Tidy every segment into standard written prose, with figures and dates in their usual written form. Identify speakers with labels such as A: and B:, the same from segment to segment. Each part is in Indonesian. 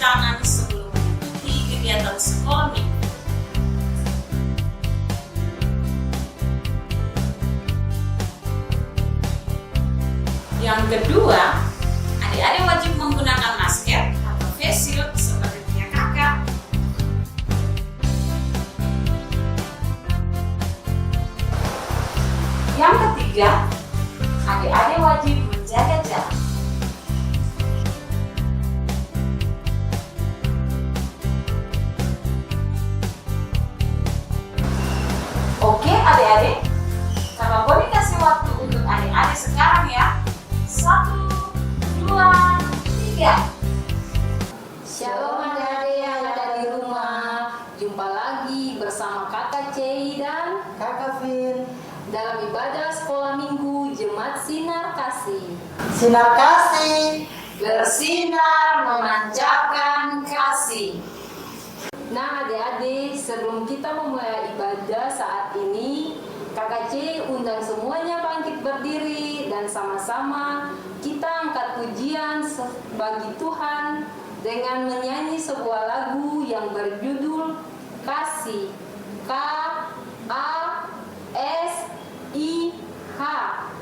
A: bacaan sebelum mengikuti kegiatan sekolah minggu. Yang kedua, adik-adik wajib menggunakan masker atau face shield seperti punya kakak. Yang ketiga, adik-adik wajib menjaga jarak. Oke adik-adik, Kakak Boni kasih waktu untuk adik-adik sekarang ya. 1, 2, 3.
B: Shalom adik-adik yang ada di rumah. Jumpa lagi bersama Kakak Cei dan
C: Kakak Vin.
B: dalam ibadah sekolah minggu Jemaat Sinar Kasih.
C: Sinar kasih.
A: Bersinar memancarkan kasih.
B: Nah adik-adik, sebelum kita memulai ibadah saat ini, Kakak C undang semuanya bangkit berdiri dan sama-sama kita angkat pujian bagi Tuhan dengan menyanyi sebuah lagu yang berjudul Kasih. K-A-S-I-H,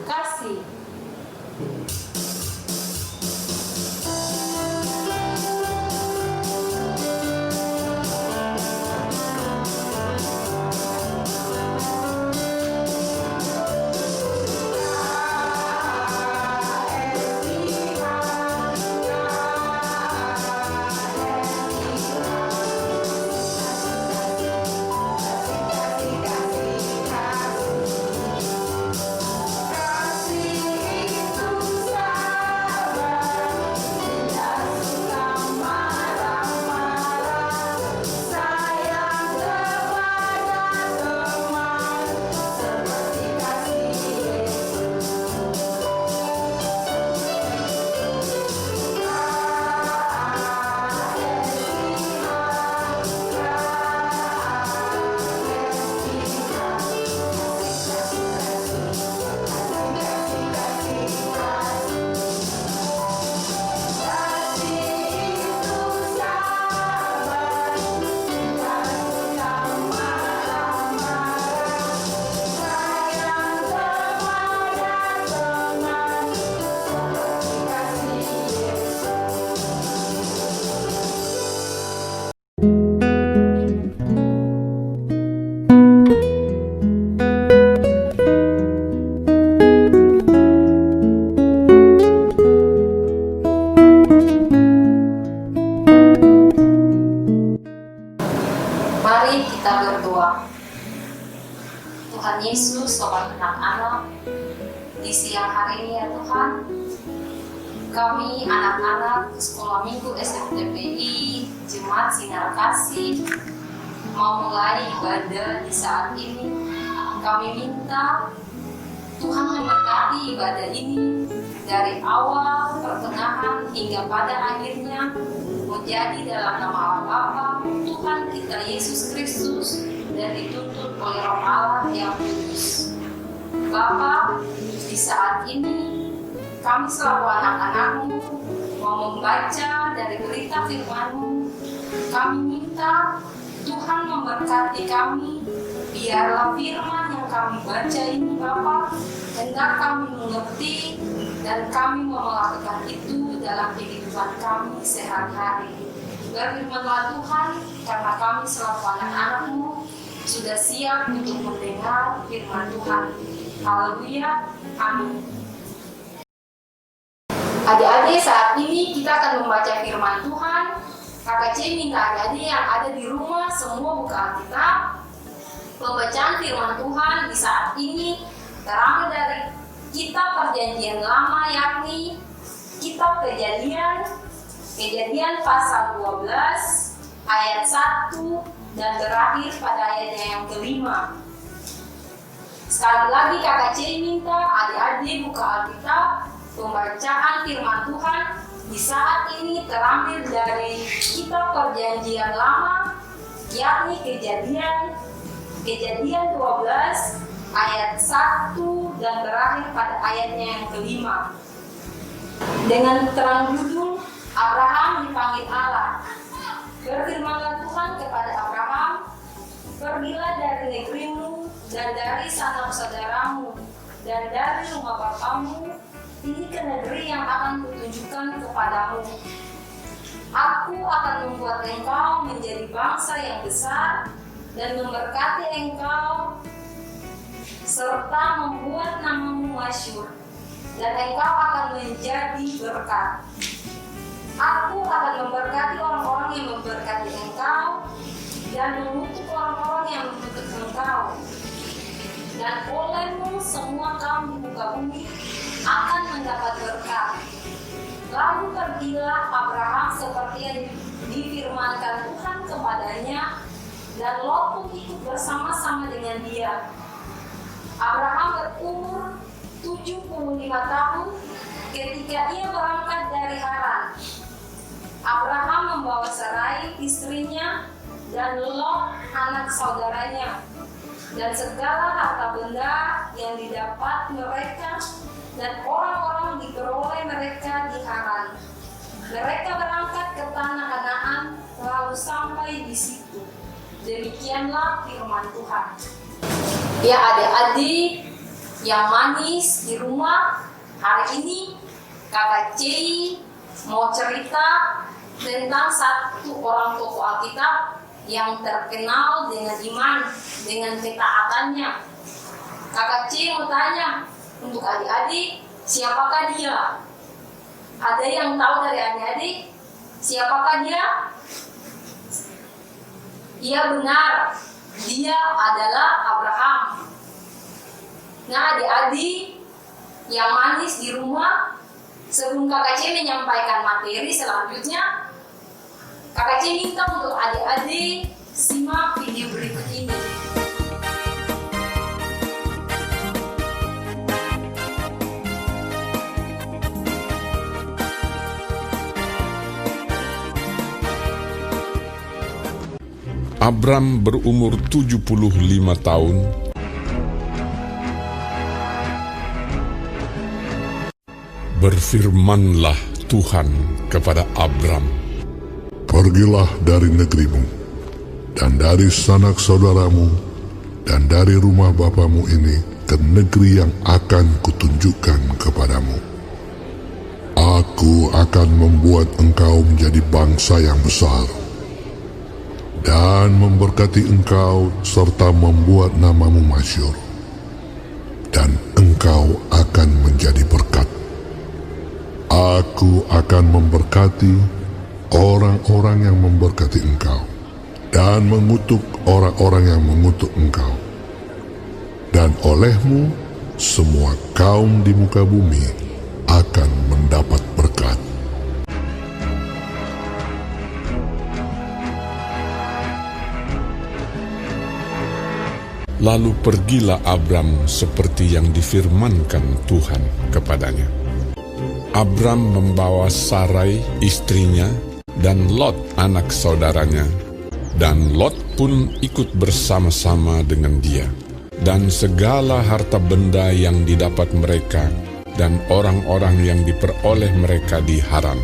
B: Kasih. Mari kita berdoa. Tuhan Yesus, sobat anak-anak, di siang hari ini ya Tuhan, kami anak-anak sekolah minggu SMTPI Jemaat Sinar Kasih mau mulai ibadah di saat ini. Kami minta Tuhan memberkati ibadah ini dari awal, pertengahan hingga pada akhirnya menjadi dalam nama Allah Bapa, Tuhan kita Yesus Kristus, dan dituntut oleh Roh Allah yang kudus. Bapa, di saat ini kami selaku anak-anak-Mu mau membaca dari berita firman-Mu. Kami minta Tuhan memberkati kami, biarlah firman yang kami baca ini Bapa, hendak kami mengerti dan kami mau melakukan itu dalam kehidupan kami sehari-hari. Berfirmanlah Tuhan, karena kami selaku anak-anak-Mu sudah siap untuk mendengar firman Tuhan. Haleluya, amin. Adik-adik, saat ini kita akan membaca firman Tuhan. Kakak C minta adik-adik yang ada di rumah semua buka Alkitab. Pembacaan firman Tuhan di saat ini terambil dari Kitab Perjanjian Lama, yakni Kitab Kejadian pasal 12 ayat 1 dan terakhir pada ayatnya yang kelima. Sekali lagi Kakak C minta adik-adik buka Alkitab. Pembacaan firman Tuhan di saat ini terambil dari Kitab Perjanjian Lama, yakni Kejadian 12 ayat 1 dan terakhir pada ayatnya yang kelima. Dengan terang judul Abraham dipanggil Allah. dan dari rumah bapamu ini ke negeri yang akan kutunjukkan kepadamu. Aku akan membuat engkau menjadi bangsa yang besar dan memberkati engkau serta membuat namamu masyhur, dan engkau akan menjadi berkat. Aku akan memberkati orang-orang yang memberkati engkau dan mengutuk orang-orang yang mengutuk engkau. Dan olehmu semua kaum di muka bumi akan mendapat berkat. Lalu pergilah Abraham seperti yang difirmankan Tuhan kepadanya, dan Lot pun ikut bersama-sama dengan dia. Abraham berumur 75 tahun ketika ia berangkat dari Haran. Abraham membawa Sarai istrinya dan Lot anak saudaranya, dan segala harta benda yang didapat mereka dan orang-orang diperoleh mereka di Haran. Mereka berangkat ke tanah Kanaan lalu sampai di situ. Demikianlah firman Tuhan. Ya adik-adik yang manis di rumah, hari ini Kakak Cei mau cerita tentang satu orang tokoh Alkitab yang terkenal dengan iman, dengan ketaatannya. Kakak Cei mau tanya untuk adik-adik, siapakah dia? Ada yang tahu dari adik-adik siapakah dia? Iya benar, dia adalah Abraham. Nah adik-adik yang manis di rumah, sebelum Kakak Cei menyampaikan materi selanjutnya, Kakak Cei minta untuk adik-adik simak video berikut ini.
D: Abram berumur 75 tahun berfirmanlah Tuhan kepada Abram,
E: "Pergilah dari negerimu, dan dari sanak saudaramu, dan dari rumah bapamu ini ke negeri yang akan kutunjukkan kepadamu. Aku akan membuat engkau menjadi bangsa yang besar, dan memberkati engkau serta membuat namamu masyhur, dan engkau akan menjadi berkat. Aku akan memberkati orang-orang yang memberkati engkau, dan mengutuk orang-orang yang mengutuk engkau. Dan olehmu semua kaum di muka bumi akan mendapat berkat."
D: Lalu pergilah Abram seperti yang difirmankan Tuhan kepadanya. Abram membawa Sarai istrinya dan Lot anak saudaranya, dan Lot pun ikut bersama-sama dengan dia, dan segala harta benda yang didapat mereka dan orang-orang yang diperoleh mereka di Haran.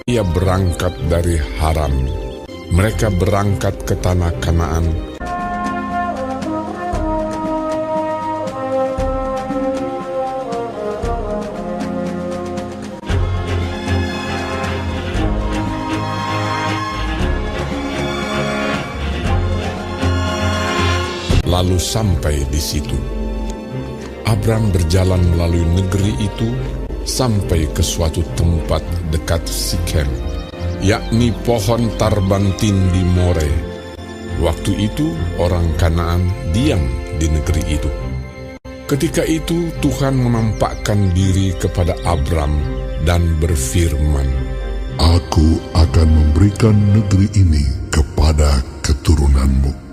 D: Ia berangkat dari Haran. Mereka berangkat ke tanah Kanaan. Lalu sampai di situ, Abram berjalan melalui negeri itu sampai ke suatu tempat dekat Sikem, yakni pohon tarbantin di More. Waktu itu orang Kanaan diam di negeri itu. Ketika itu Tuhan menampakkan diri kepada Abram dan berfirman,
E: "Aku akan memberikan negeri ini kepada keturunanmu."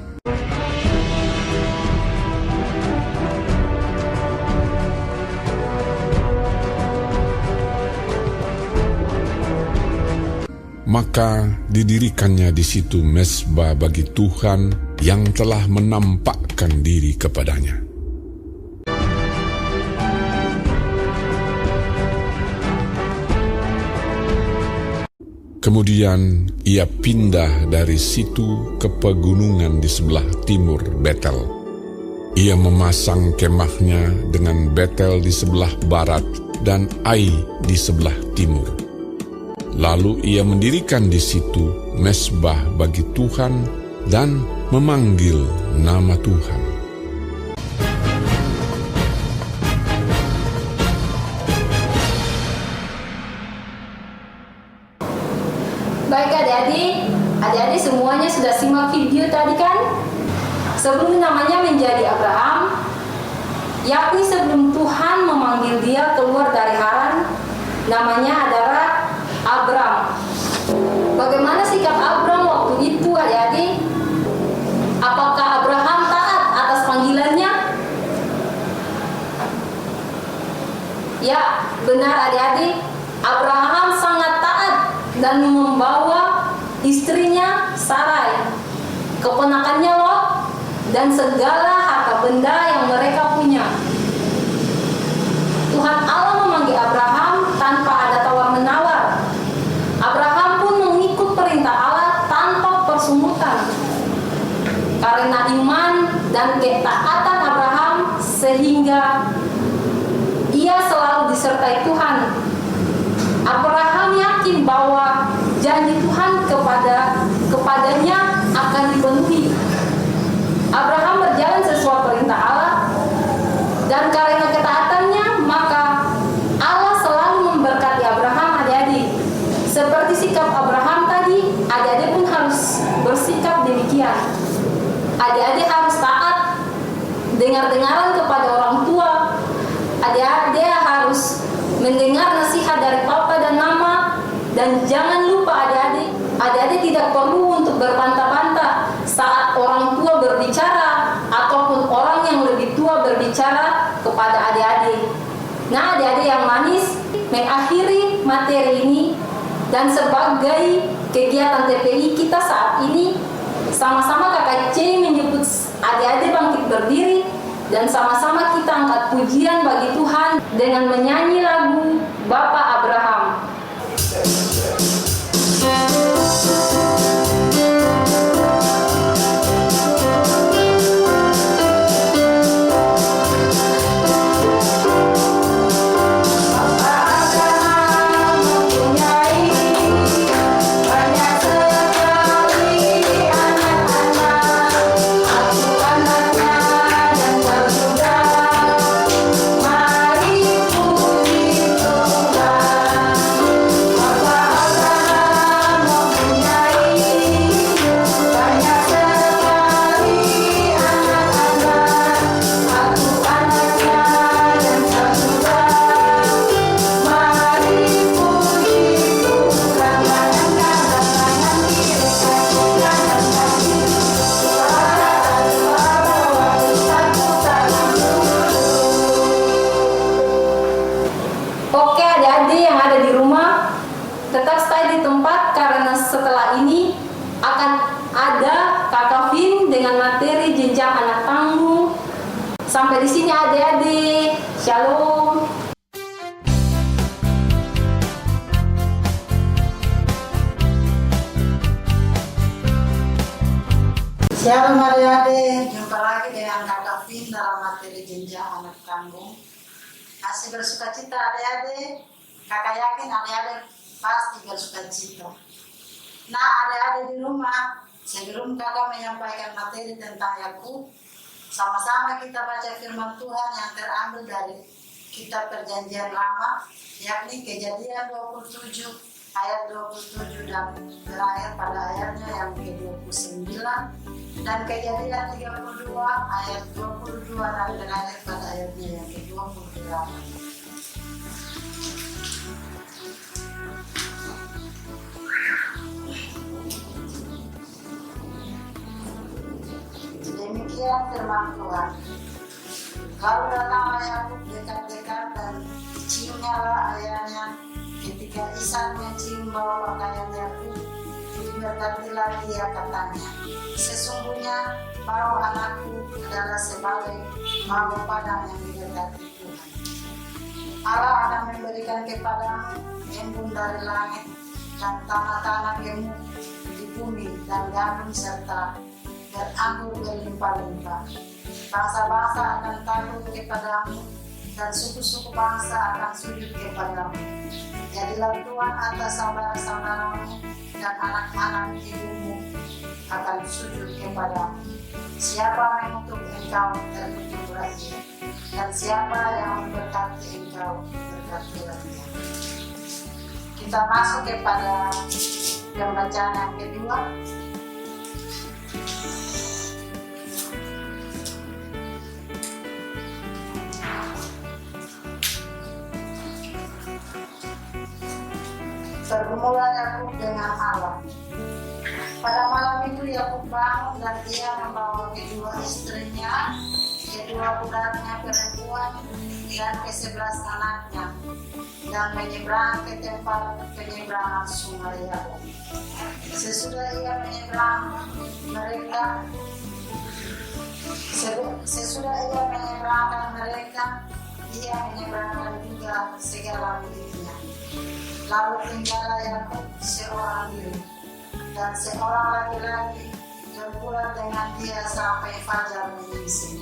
D: Maka didirikannya di situ mezbah bagi Tuhan yang telah menampakkan diri kepadanya. Kemudian ia pindah dari situ ke pegunungan di sebelah timur Betel. Ia memasang kemahnya dengan Betel di sebelah barat dan Ai di sebelah timur. Lalu ia mendirikan di situ mezbah bagi Tuhan dan memanggil nama Tuhan.
B: Baik adik-adik semuanya sudah simak video tadi kan? Sebelum namanya menjadi Abraham, yakni sebelum Tuhan memanggil dia keluar dari Haran, namanya adalah Abram. Bagaimana sikap Abram waktu itu adik-adik? Apakah Abraham taat atas panggilannya? Ya, benar adik-adik. Abraham sangat taat dan membawa istrinya Sarai, keponakannya Lot, dan segala harta benda yang mereka punya. Tuhan Allah memanggil Abraham tanpa ada tawar-menawar. Abraham pun mengikut perintah Allah tanpa persungutan. Karena iman dan ketaatan Abraham sehingga ia selalu disertai Tuhan. Abraham yakin bahwa janji Tuhan kepadanya akan dipenuhi. Abraham berjalan sesuai perintah Allah, dan karena ketaatannya maka Allah selalu memberkati Abraham adik-adik. Seperti sikap Abraham tadi, adik-adik pun harus bersikap demikian. Adik-adik harus taat, dengar-dengaran kepada orang tua. Adik-adik harus mendengar nasihat dari papa dan mama, dan jangan lupa adik-adik tidak perlu untuk berbantah-bantah saat orang tua berbicara ataupun orang yang lebih tua berbicara kepada adik-adik. Nah, adik-adik yang manis, mengakhiri materi ini dan sebagai kegiatan TPI kita saat ini, sama-sama Kakak C menyebut adik-adik bangkit berdiri dan sama-sama kita angkat pujian bagi Tuhan dengan menyanyi lagu Bapak Abraham. Oke adik-adik yang ada di rumah, tetap stay di tempat karena setelah ini akan ada Kakak Vin dengan materi jenjang anak tangguh. Sampai di sini adik-adik. Shalom.
C: Shalom adik-adik, jumpa lagi dengan Kakak Vin dalam materi jenjang anak tanggung. Masih bersuka cita adik-adik, kakak yakin adik-adik pasti bersuka cita. Nah adik-adik di rumah, sebelum kakak menyampaikan materi tentang Yakub, sama-sama kita baca firman Tuhan yang terambil dari kitab Perjanjian Lama, yakni Kejadian 27 ayat 27 dan berakhir pada ayatnya yang ke-29, dan Kejadian 32 ayat 22 dan berakhir pada ayatnya yang ke-28. Demikian firman Tuhan. Lalu datanglah Yakub dekat-dekat dan diciumnyalah ayahnya. Ketika Ishak mencium bau pakaian Yakub, diberkatilah dia katanya, sesungguhnya bau anakku adalah sebagai bau padang yang diberkati Tuhan. Allah akan memberikan kepadamu embun dari langit dan tanah-tanah gemuk di bumi dan gandum serta beranggur berlimpah-limpah. Bangsa-bangsa akan takut kepadamu, dan suku-suku bangsa akan sujud kepadamu. Jadilah Tuhan atas saudara-saudaramu, dan anak-anak ibumu akan sujud kepadamu. Siapa mengutuk engkau, terkutuklah ia, dan siapa yang memberkati engkau, berkatilah ia. Kita masuk kepada pembacaan yang kedua. Bergumulah Yakub dengan Allah. Pada malam itu Yakub bangun dan ia membawa kedua istrinya, kedua budaknya perempuan, dan ke-11 anaknya, dan menyeberang ke tempat penyeberangan sungai Yabok. Sesudah ia menyeberangkan mereka, ia menyeberangkan juga segala miliknya. Lalu tinggallah Yakub seorang diri, dan seorang laki-laki berbulan dengan dia sampai fajar menyingsing.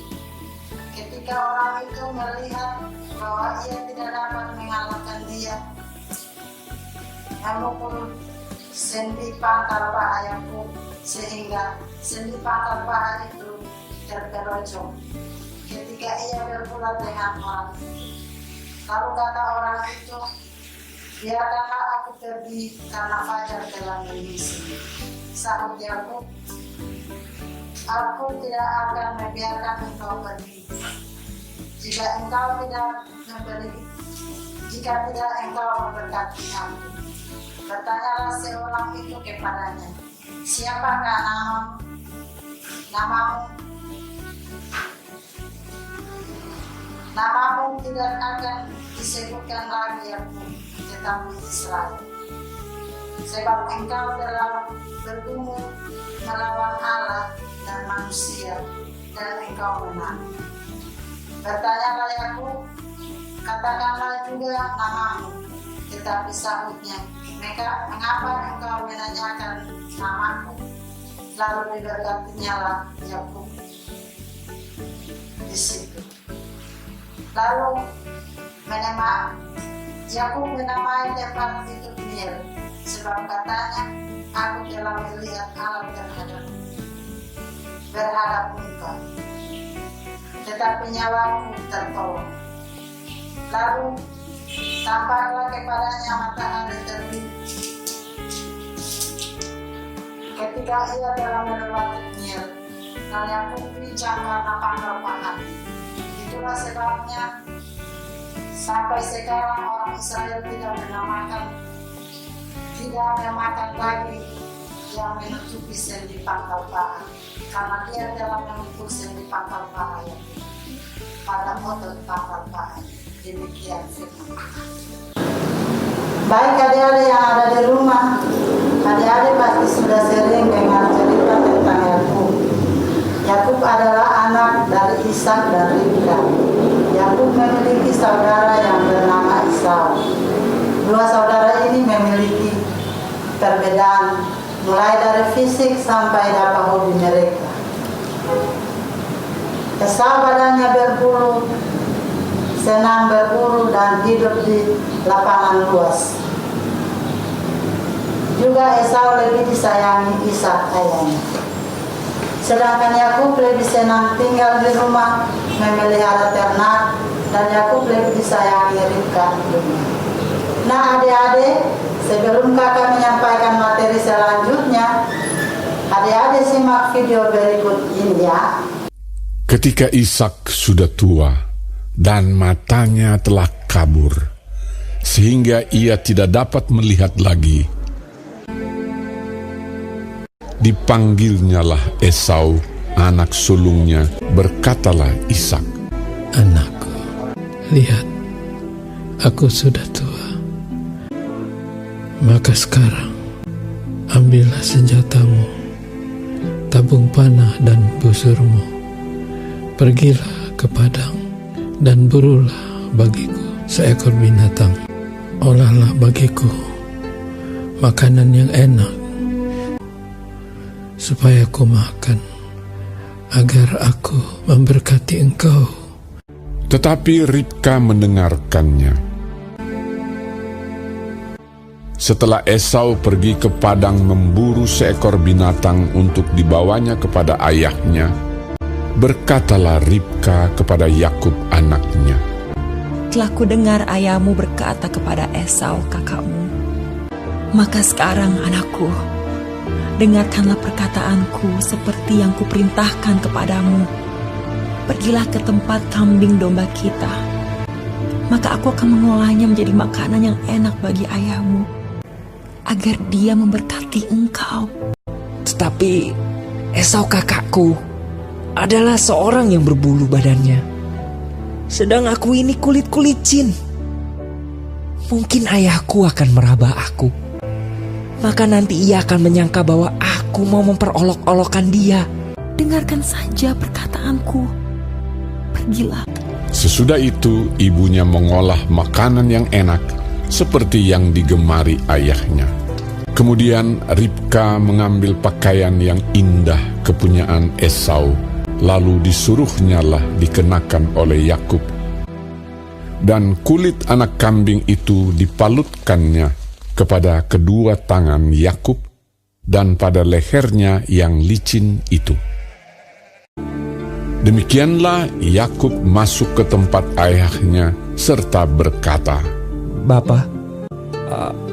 C: Ketika orang itu melihat bahwa ia tidak dapat mengalahkan dia, memukul sendi pangkal paha Yakub sehingga sendi pangkal paha itu terpelocong ketika ia berbulan dengan orang. Lalu kata orang itu, biarkanlah aku pergi karena fajar telah menyingsing. Sahut Yakub, aku tidak akan membiarkan engkau pergi jika tidak engkau memberkati aku. Bertanyalah seorang itu kepadanya, siapakah namamu tidak akan disebutkan lagi Yakub, tetapi Israel. Sebab engkau terlalu bergumul melawan Allah dan manusia, dan engkau menang. Bertanyalah Yakub, katakanlah juga namamu. Tetapi sahutnya, mengapa engkau menanyakan namaku? Lalu diberkatinya lah Yakub di situ. Lalu Yakub menamai tempat itu Peniel, sebab katanya, aku telah melihat Allah berhadap engkau, tetapi nyawaku tertolong. Lalu tampaklah kepadanya matahari terbit ketika ia telah melewati Peniel, dan Yakub pincang karena pangkal paha. Itulah sebabnya sampai sekarang orang Israel tidak memakan lagi yang menutupi sendi pangkal paha, karena dia telah menutup sendi pangkal paha pada otot pangkal paha. Demikian firman. Baik adik-adik yang ada di rumah, adik-adik pasti sudah sering dengar cerita tentang Yakub. Yakub adalah anak dari Ishak dan Ribka. Yakub memiliki saudara yang bernama Esau. Dua saudara ini memiliki perbedaan mulai dari fisik sampai dapat hobi mereka. Esau badannya berbulu, senang berburu dan hidup di lapangan luas. Juga Esau lebih disayangi Ishak ayahnya. Sedangkan Yakub lebih senang tinggal di rumah, memelihara ternak, dan Yakub lebih disayangi Ribka. Nah adik-adik, sebelum kakak menyampaikan materi selanjutnya, adik-adik simak video berikut ini ya.
D: Ketika Ishak sudah tua dan matanya telah kabur, sehingga ia tidak dapat melihat lagi, dipanggilnyalah Esau, anak sulungnya, berkatalah Ishak,
F: anakku, lihat, aku sudah tua. Maka sekarang, ambillah senjatamu, tabung panah dan busurmu. Pergilah ke padang dan burulah bagiku seekor binatang. Olahlah bagiku makanan yang enak, supaya ku makan, agar aku memberkati engkau.
D: Tetapi Ribka mendengarkannya. Setelah Esau pergi ke padang memburu seekor binatang untuk dibawanya kepada ayahnya, berkatalah Ribka kepada Yakub anaknya,
G: Telah kudengar ayahmu berkata kepada Esau kakakmu, maka sekarang anakku, dengarkanlah perkataanku seperti yang kuperintahkan kepadamu. Pergilah ke tempat kambing domba kita, maka aku akan mengolahnya menjadi makanan yang enak bagi ayahmu, agar dia memberkati engkau.
H: Tetapi Esau kakakku adalah seorang yang berbulu badannya, sedang aku ini kulit-kulicin. Mungkin ayahku akan meraba aku, maka nanti ia akan menyangka bahwa aku mau memperolok-olokkan dia.
G: Dengarkan saja perkataanku. Pergilah.
D: Sesudah itu ibunya mengolah makanan yang enak seperti yang digemari ayahnya. Kemudian Ribka mengambil pakaian yang indah kepunyaan Esau, lalu disuruhnyalah dikenakan oleh Yakub. Dan kulit anak kambing itu dipalutkannya kepada kedua tangan Yakub dan pada lehernya yang licin itu. Demikianlah Yakub masuk ke tempat ayahnya serta berkata,
H: Bapa,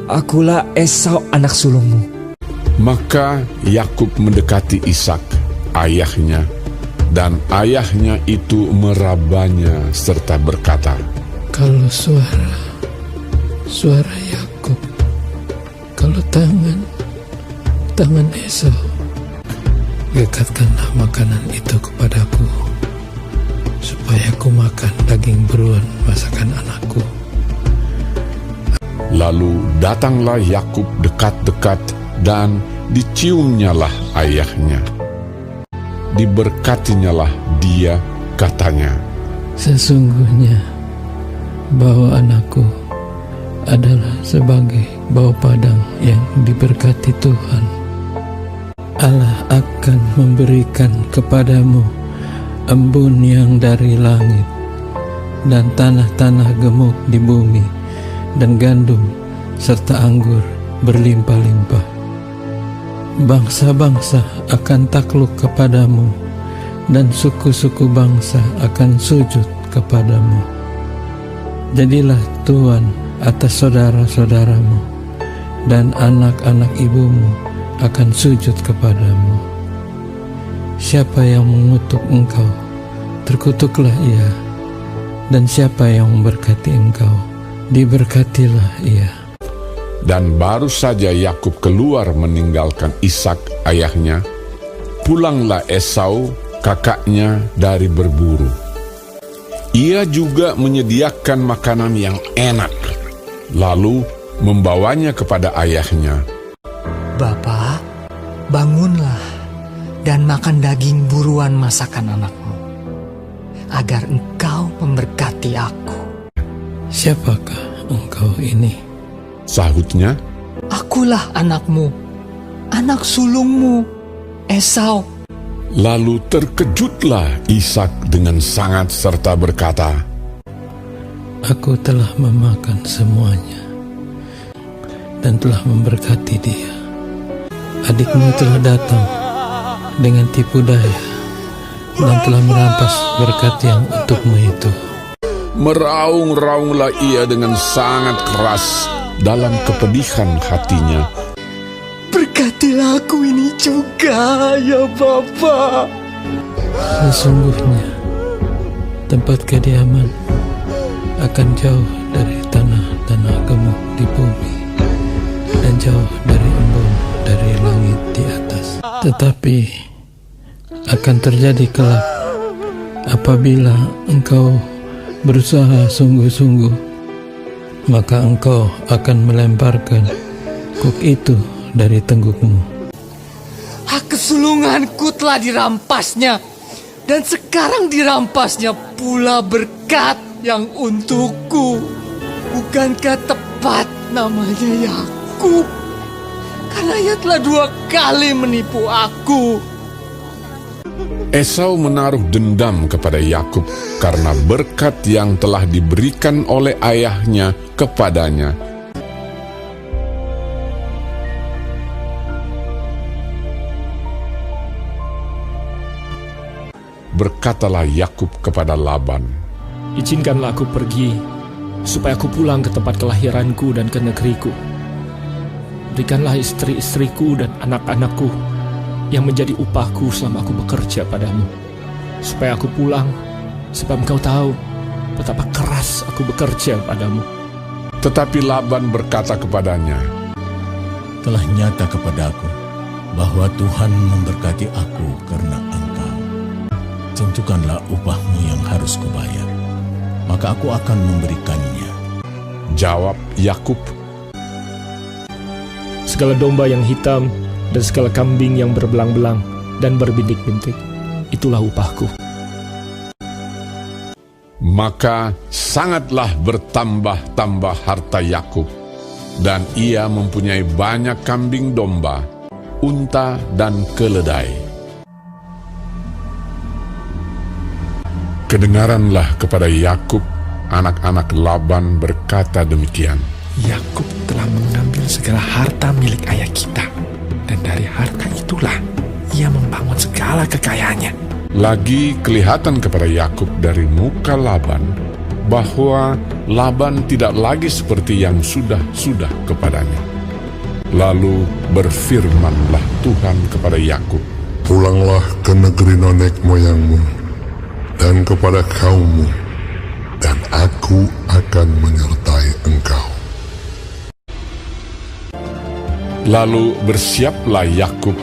H: akulah Esau anak sulungmu.
D: Maka Yakub mendekati Ishak, ayahnya, dan ayahnya itu merabanya serta berkata,
F: Kalau suara Yakub, kalau tangan Esau, dekatkanlah makanan itu kepadaku, supaya aku makan daging buruan masakan anakku.
D: Lalu datanglah Yakub dekat-dekat dan diciumnyalah ayahnya. Diberkatinyalah dia, katanya,
F: Sesungguhnya bau anakku adalah sebagai bau padang yang diberkati Tuhan. Allah akan memberikan kepadamu embun yang dari langit, dan tanah-tanah gemuk di bumi, dan gandum serta anggur berlimpah-limpah. Bangsa-bangsa akan takluk kepadamu, dan suku-suku bangsa akan sujud kepadamu. Jadilah tuan atas saudara-saudaramu, dan anak-anak ibumu akan sujud kepadamu. Siapa yang mengutuk engkau, terkutuklah ia, dan siapa yang memberkati engkau, diberkatilah ia.
D: Dan baru saja Yakub keluar meninggalkan Ishak ayahnya, pulanglah Esau kakaknya dari berburu. Ia juga menyediakan makanan yang enak, lalu membawanya kepada ayahnya.
I: Bapa, bangunlah dan makan daging buruan masakan anakmu, agar engkau memberkati aku.
F: Siapakah engkau ini?
D: Sahutnya,
I: Akulah anakmu, anak sulungmu, Esau.
D: lalu terkejutlah Ishak dengan sangat serta berkata,
F: Aku telah memakan semuanya dan telah memberkati dia. Adikmu telah datang dengan tipu daya dan telah merampas berkat yang untukmu itu.
D: Meraung-raunglah ia dengan sangat keras dalam kepedihan hatinya.
I: Berkatilah aku ini juga, ya Bapa.
F: Sesungguhnya tempat kediaman akan jauh dari tanah-tanah gemuk di bumi, dan jauh dari embun dari langit di atas. Tetapi akan terjadi kelak apabila engkau berusaha sungguh-sungguh, maka engkau akan melemparkan kuk itu dari tenggukmu.
I: Hak kesulunganku telah dirampasnya, dan sekarang dirampasnya pula berkat yang untukku. Bukankah tepat namanya Yakub? Karena ia telah 2 kali menipu aku.
D: Esau menaruh dendam kepada Yakub karena berkat yang telah diberikan oleh ayahnya kepadanya. Berkatalah Yakub kepada Laban,
J: "Izinkanlah aku pergi, supaya aku pulang ke tempat kelahiranku dan ke negeriku. Berikanlah istri-istriku dan anak-anakku yang menjadi upahku selama aku bekerja padamu, supaya aku pulang, sebab engkau tahu betapa keras aku bekerja padamu."
D: Tetapi Laban berkata kepadanya,
K: "Telah nyata kepadaku bahwa Tuhan memberkati aku karena engkau. Tentukanlah upahmu yang harus kubayar, maka aku akan memberikannya."
D: Jawab Yakub,
J: "Segala domba yang hitam dan segala kambing yang berbelang-belang dan berbintik-bintik, itulah upahku."
D: Maka sangatlah bertambah-tambah harta Yakub, dan ia mempunyai banyak kambing domba, unta dan keledai. Kedengaranlah kepada Yakub, anak-anak Laban berkata demikian.
F: Yakub telah mengambil segala harta milik ayah kita, dan dari harta itulah ia membangun segala kekayaannya.
D: Lagi kelihatan kepada Yakub dari muka Laban bahwa Laban tidak lagi seperti yang sudah kepadanya. Lalu berfirmanlah Tuhan kepada Yakub,
E: Pulanglah ke negeri nenek moyangmu dan kepada kaummu, dan aku akan menyertai engkau.
D: Lalu bersiaplah Yakub.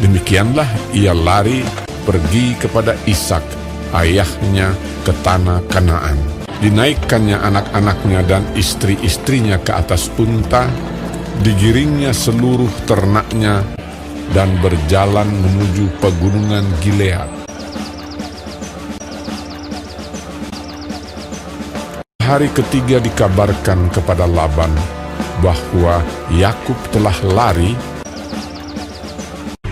D: Demikianlah ia lari pergi kepada Ishak, ayahnya, ke tanah Kanaan. Dinaikkannya anak-anaknya dan istri-istrinya ke atas unta, digiringnya seluruh ternaknya, dan berjalan menuju pegunungan Gilead. Hari ketiga dikabarkan kepada Laban bahwa Yakub telah lari.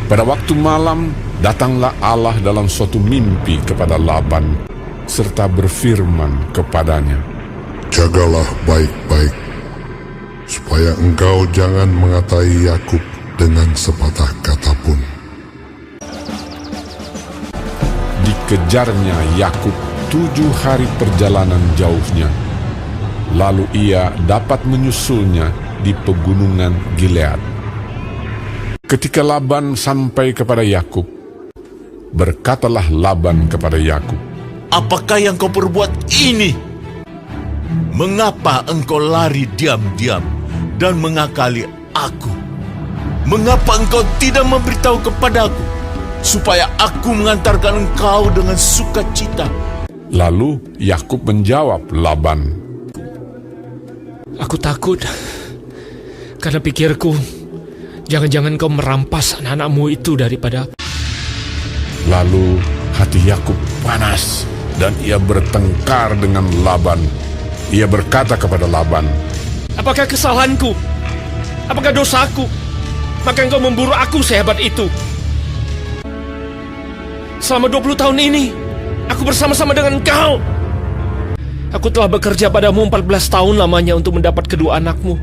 D: Pada waktu malam datanglah Allah dalam suatu mimpi kepada Laban serta berfirman kepadanya,
E: Jagalah baik-baik, supaya engkau jangan mengatai Yakub dengan sepatah kata pun.
D: Dikejarnya Yakub 7 hari perjalanan jauhnya, lalu ia dapat menyusulnya di pegunungan Gilead. Ketika Laban sampai kepada Yakub, berkatalah Laban kepada Yakub,
K: "Apakah yang kau perbuat ini? Mengapa engkau lari diam-diam dan mengakali aku? Mengapa engkau tidak memberitahu kepadaku, supaya aku mengantarkan engkau dengan sukacita?"
D: Lalu Yakub menjawab Laban,
J: "Aku takut, karena pikirku, jangan-jangan kau merampas anak-anakmu itu daripada..."
D: Lalu hati Yakub panas dan ia bertengkar dengan Laban. Ia berkata kepada Laban,
J: "Apakah kesalahanku? Apakah dosaku? Maka engkau memburu aku sehebat itu. Selama 20 tahun ini, aku bersama-sama dengan engkau. Aku telah bekerja padamu 14 tahun lamanya untuk mendapat kedua anakmu,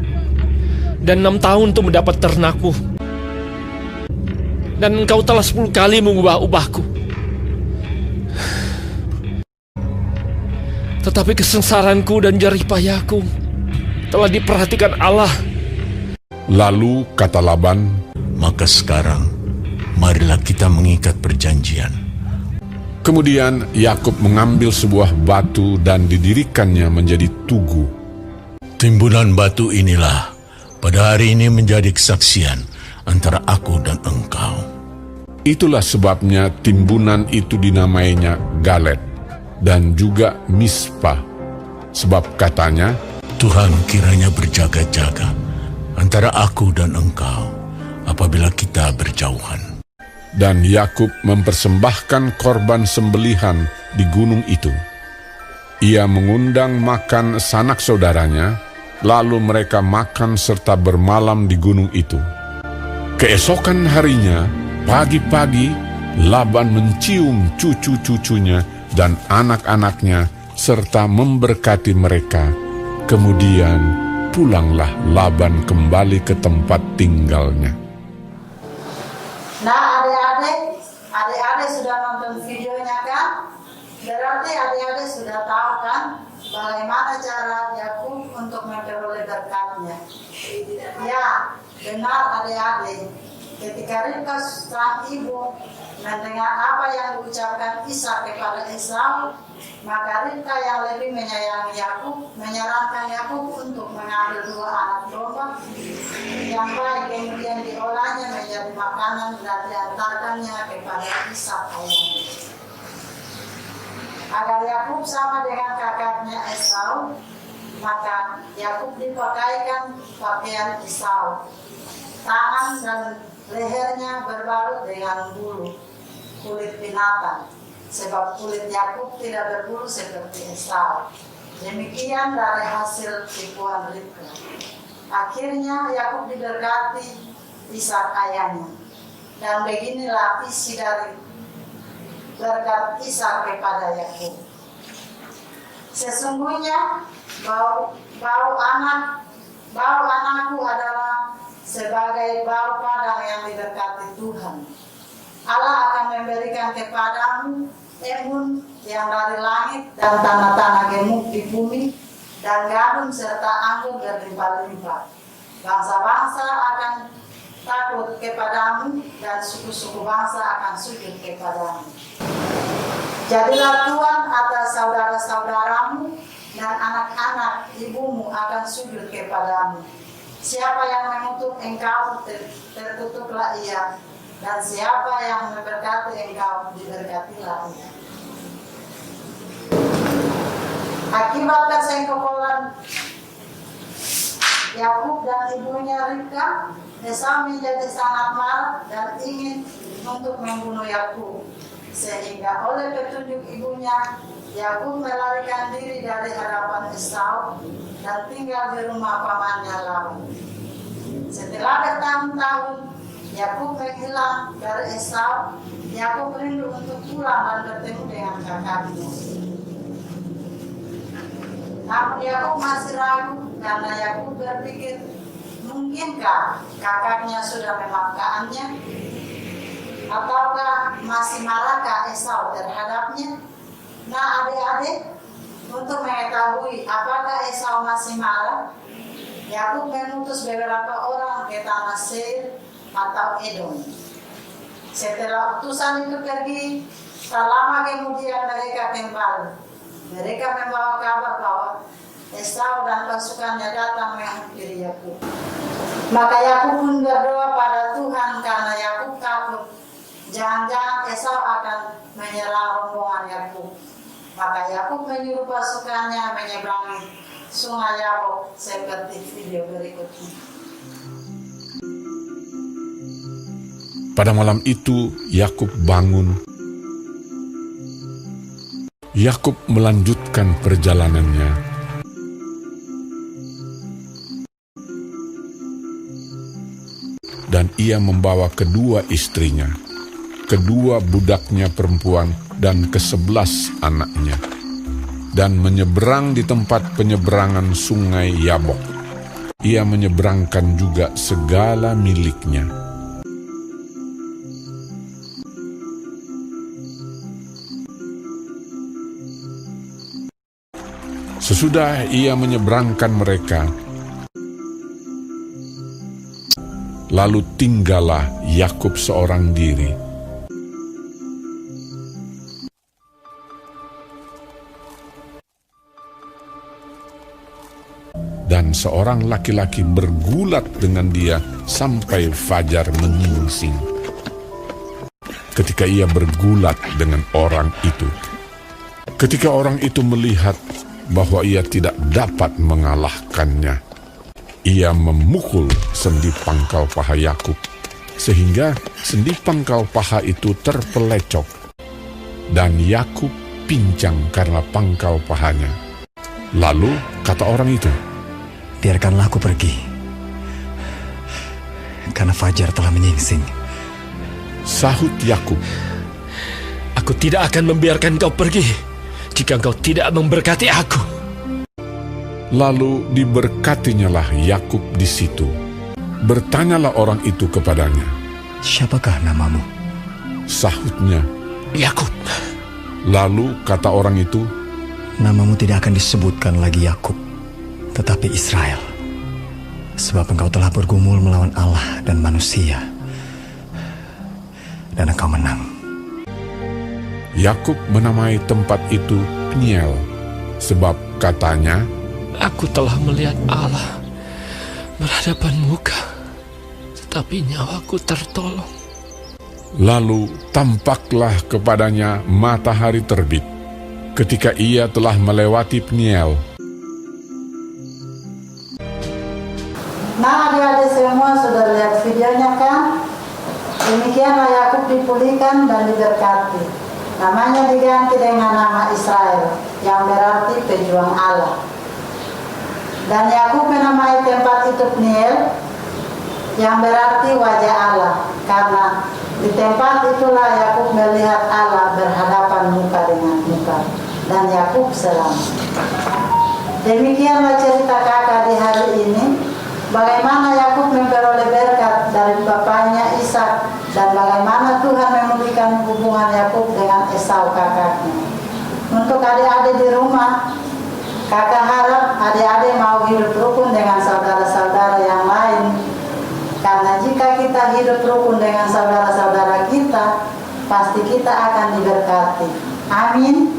J: dan 6 tahun untuk mendapat ternakmu. Dan engkau telah 10 kali mengubah upahku. Tetapi kesengsaraanku dan jerih payahku telah diperhatikan Allah."
D: Lalu kata Laban,
K: "Maka sekarang, marilah kita mengikat perjanjian."
D: Kemudian Yakub mengambil sebuah batu dan didirikannya menjadi tugu.
K: "Timbunan batu inilah pada hari ini menjadi kesaksian antara aku dan engkau."
D: Itulah sebabnya timbunan itu dinamainya Galet dan juga Mispa, sebab katanya,
K: "Tuhan kiranya berjaga-jaga antara aku dan engkau apabila kita berjauhan."
D: Dan Yakub mempersembahkan korban sembelihan di gunung itu. Ia mengundang makan sanak saudaranya, lalu mereka makan serta bermalam di gunung itu. Keesokan harinya, Pagi-pagi, Laban mencium cucu-cucunya dan anak-anaknya serta memberkati mereka. Kemudian pulanglah Laban kembali ke tempat tinggalnya.
C: Nah, adik-adik sudah nonton videonya kan? Berarti adik-adik sudah tahu kan bagaimana cara Yakub untuk memperoleh berkatnya. Ya, benar adik-adik. Ketika Ribka sang ibu mendengar apa yang diucapkan Ishak kepada Esau, maka Ribka yang lebih menyayangi Yakub menyarankan Yakub untuk mengambil 2 anak domba yang baik, kemudian diolahnya menjadi makanan dan diantarkannya kepada Ishak ayahnya. Agar Yakub sama dengan kakaknya Esau, maka Yakub dipakaikan pakaian Esau. Tangan dan lehernya berbalut dengan bulu kulit binatang, sebab kulit Yakub tidak berbulu seperti Esau. Demikian dari hasil tipuan Ribka. Akhirnya Yakub diberkati Ishak ayahnya, dan beginilah isi dari berkat Ishak kepada Yakub. Sesungguhnya bau anakku adalah sebagai bau padang yang diberkati Tuhan. Allah akan memberikan kepadamu embun yang dari langit dan tanah-tanah gemuk di bumi dan gandum serta anggur berlimpah-limpah. Bangsa-bangsa akan takut kepadamu dan suku-suku bangsa akan sujud kepadamu. Jadilah Tuhan atas saudara-saudaramu dan anak-anak ibumu akan sujud kepadamu. Siapa yang mengutuk engkau, terkutuklah ia, dan siapa yang memberkati engkau, diberkatilah ia. Akibat kesengkokolan Yakub dan ibunya Ribka, Esau menjadi sangat marah dan ingin untuk membunuh Yakub. Sehingga oleh petunjuk ibunya, Yakub melarikan diri dari hadapan Esau dan tinggal di rumah pamannya Laban. Setelah bertahun-tahun Yakub menghilang dari Esau, Yakub rindu untuk pulang dan bertemu dengan kakaknya. Namun Yakub masih ragu karena Yakub berpikir, mungkinkah kakaknya sudah memaafkannya? Ataukah masih marahkah Esau terhadapnya? Nah adik-adik, untuk mengetahui apakah Esau masih marah, Yakub mengutus beberapa orang ke tanah Seir atau Edom. Setelah utusan itu pergi, tak lama kemudian mereka kembali. Mereka membawa kabar bahwa Esau dan pasukannya datang menghampiri Yakub. Maka Yakub pun berdoa pada Tuhan karena Yakub takut jangan-jangan Esau akan menyerang rombongan Yakub. Maka Yakub menyuruh pasukannya menyeberangi sungai Yabok seperti video berikutnya.
D: Pada malam itu Yakub bangun. Yakub melanjutkan perjalanannya. Dan ia membawa kedua istrinya, kedua budaknya perempuan, dan ke-11 anaknya, dan menyeberang di tempat penyeberangan sungai Yabok. Ia menyeberangkan juga segala miliknya. Sesudah ia menyeberangkan mereka, lalu tinggallah Yakub seorang diri. Dan seorang laki-laki bergulat dengan dia sampai fajar menyingsing. Ketika ia bergulat dengan orang itu, ketika orang itu melihat bahwa ia tidak dapat mengalahkannya, ia memukul sendi pangkal paha Yakub, sehingga sendi pangkal paha itu terpelecok, dan Yakub pincang karena pangkal pahanya. Lalu kata orang itu,
L: "Biarkanlah aku pergi, karena fajar telah menyingsing."
D: Sahut Yakub,
J: Aku tidak akan membiarkan kau pergi jika kau tidak memberkati aku.
D: Lalu diberkatinyalah Yakub di situ. Bertanyalah orang itu kepadanya,
L: Siapakah namamu?
D: sahutnya,
J: Yakub.
D: Lalu kata orang itu,
L: Namamu tidak akan disebutkan lagi Yakub, tetapi Israel. Sebab engkau telah bergumul melawan Allah dan manusia, dan engkau menang.
D: Yakub menamai tempat itu Peniel, sebab katanya,
J: Aku telah melihat Allah berhadapan muka, tetapi nyawaku tertolong.
D: Lalu tampaklah kepadanya matahari terbit, ketika ia telah melewati Peniel.
C: Nah, adik-adik semua sudah lihat videonya kan? Demikianlah Yakub dipulihkan dan diberkati. Namanya diganti dengan nama Israel, yang berarti pejuang Allah. Dan Yakub menamai tempat itu Peniel, yang berarti wajah Allah, karena di tempat itulah Yakub melihat Allah berhadapan muka dengan muka, dan Yakub selamat. Demikianlah cerita kakak di hari ini, bagaimana Yakub memperoleh berkat dari bapaknya Ishak, dan bagaimana Tuhan memulihkan hubungan Yakub dengan Esau kakaknya. Untuk adik-adik di rumah, kakak harap adik-adik mau hidup rukun dengan saudara-saudara yang lain. Karena jika kita hidup rukun dengan saudara-saudara kita, pasti kita akan diberkati. Amin.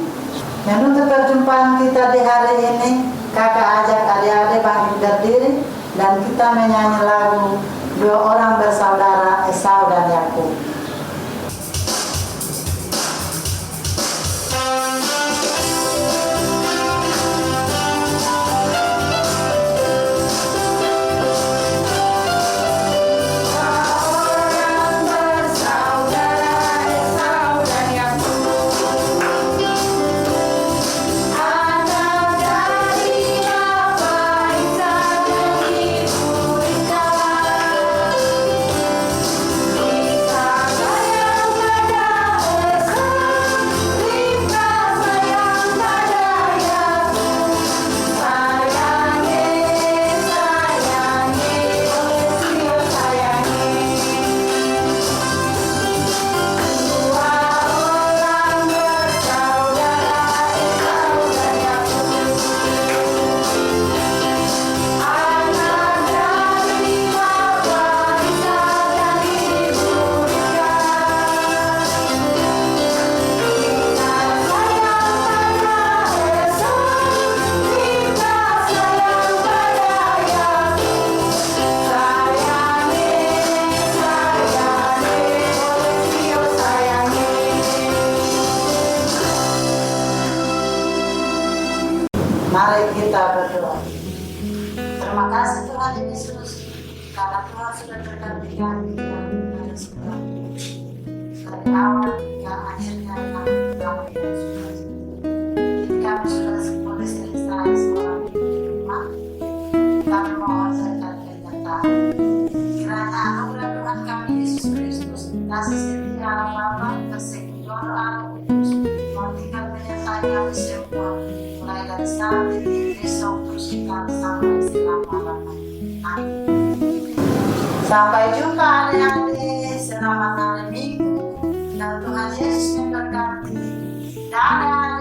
C: Menutup perjumpaan kita di hari ini, kakak ajak adik-adik bangkit berdiri dan kita menyanyi lagu Dua Orang Bersaudara, Esau dan Yakub. Mari kita berdoa. Terima kasih Tuhan Yesus, karena Tuhan sudah berkati kami dari semua. Dari awal hingga akhirnya kami Yesus. Jadi kami sudah boleh selesai sekolah di rumah. Kami mohon serta penyertaan. Kiranya anugerah Tuhan kami Yesus Kristus, kasih setia Allah Bapa, persekutuan Allah Kudus, tinggal menyertai kami semua. Mulai dari saat ini, besok, terus kita sampai selama-lamanya. Amin. Sampai jumpa adik-adik, selamat hari Minggu, dan Tuhan Yesus memberkati. Dadah.